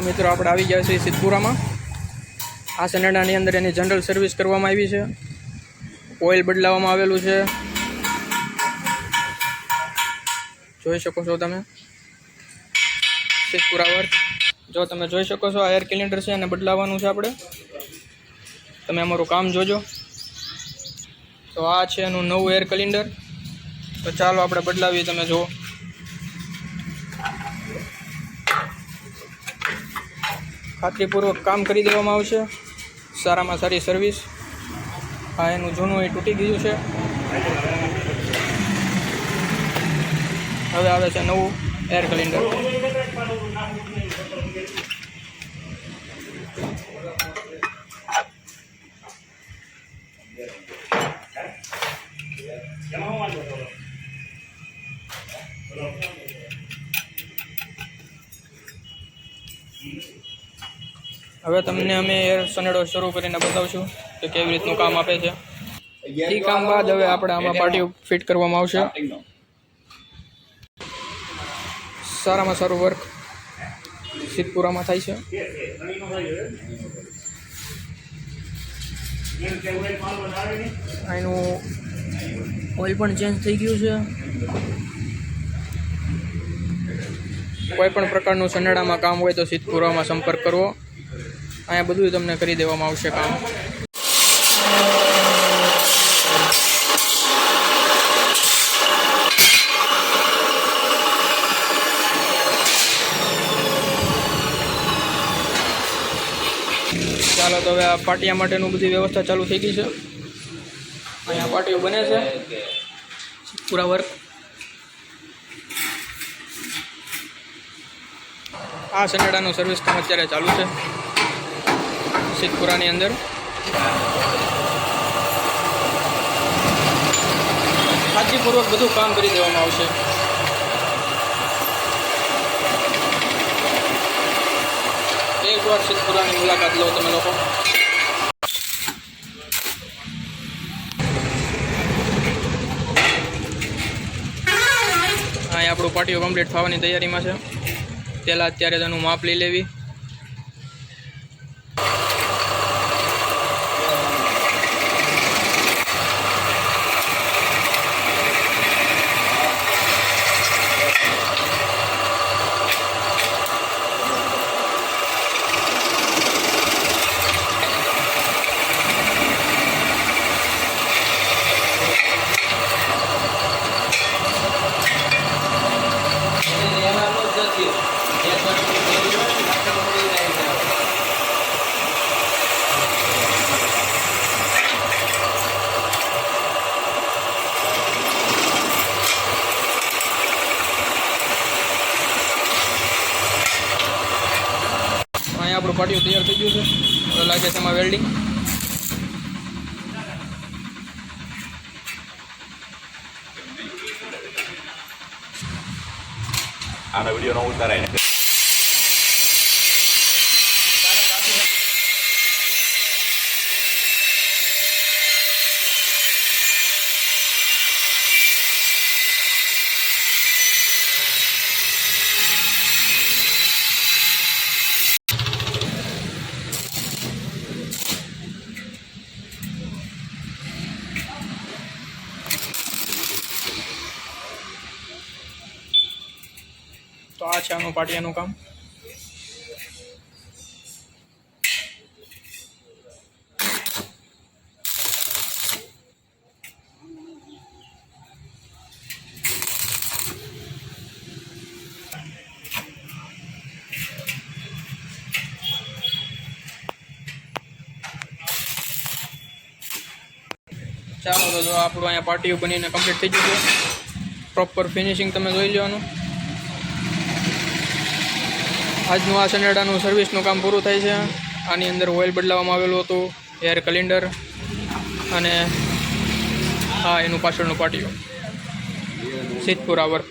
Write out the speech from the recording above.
મિત્રો આપણે આવી ગયા છીએ સિદ્ધપુરામાં। આ સનેડાની અંદર એની જનરલ સર્વિસ કરવામાં આવી છે, ઓઇલ બદલાવવામાં આવેલું છે, જોઈ શકો છો તમે સિદ્ધપુરા વર્ક। જો તમે જોઈ શકો છો આ એર ક્લિનર છે અને બદલાવવાનું છે આપણે, તમે અમારું કામ જોજો। તો આ છે એનું નવું એર ક્લિનર, તો ચાલો આપણે બદલાવીએ, તમે જુઓ। ખાતરીપૂર્વક કામ કરી દેવામાં આવશે, સારામાં સારી સર્વિસ। આ એનું જૂનું એ તૂટી ગયું છે, હવે આવે છે નવું એર ક્લિનર। હવે તમને અમે એર સનેડો શરૂ કરીને બતાવશું કે કેવી રીતનું કામ આપે છે। એ કામ બાદ હવે આપણે આમાં પાર્ટી ફિટ કરવામાં આવશે। સારામાં સારું વર્ક સિદ્ધપુરામાં થાય છે। એનું ઓઇલ પણ ચેન્જ થઈ ગયું છે। કોઈ પણ પ્રકારનું સનેડામાં કામ હોય તો સિદ્ધપુરામાં સંપર્ક કરવો, અહીંયા બધું તમને કરી દેવામાં આવશે કામ। ચાલો તો હવે આ પાટિયા માટેનું બધી વ્યવસ્થા ચાલુ થઈ ગઈ છે। અહીંયા પાટીઓ બને છે પૂરા વર્ક। આ સનેડાનું સર્વિસ કામ અત્યારે ચાલુ છે સિદ્ધપુરાની અંદર। ખાતરીપૂર્વક બધું કામ કરી દેવામાં આવશે। એકવાર સિદ્ધપુરાની મુલાકાત લો તમે લોકો। અહીં આપણું પાટીઓ કમ્પ્લીટ થવાની તૈયારીમાં છે। પહેલાં અત્યારે તેનું માપ લઈ લેવી। આપણું પાટિયું તૈયાર થઈ ગયું છે, હવે લાગે છે એમાં વેલ્ડિંગ। આનો વિડીયો ન ઉતારાય ને તો આ છે આનું પાટિયાનું કામ। ચાલો તો જો આપણું અહીંયા પાટિયું બનીને કમ્પ્લીટ થઈ ગયું છે, પ્રોપર ફિનિશિંગ તમે જોઈ લેવાનું। આજનું આ સનેડાનું સર્વિસનું કામ પૂરું થાય છે। આની અંદર ઓઇલ બદલાવવામાં આવેલું હતું, એર ક્લિનર અને હા એનું પાછળનું પાટિયું સિદ્ધપુરા વર્ક।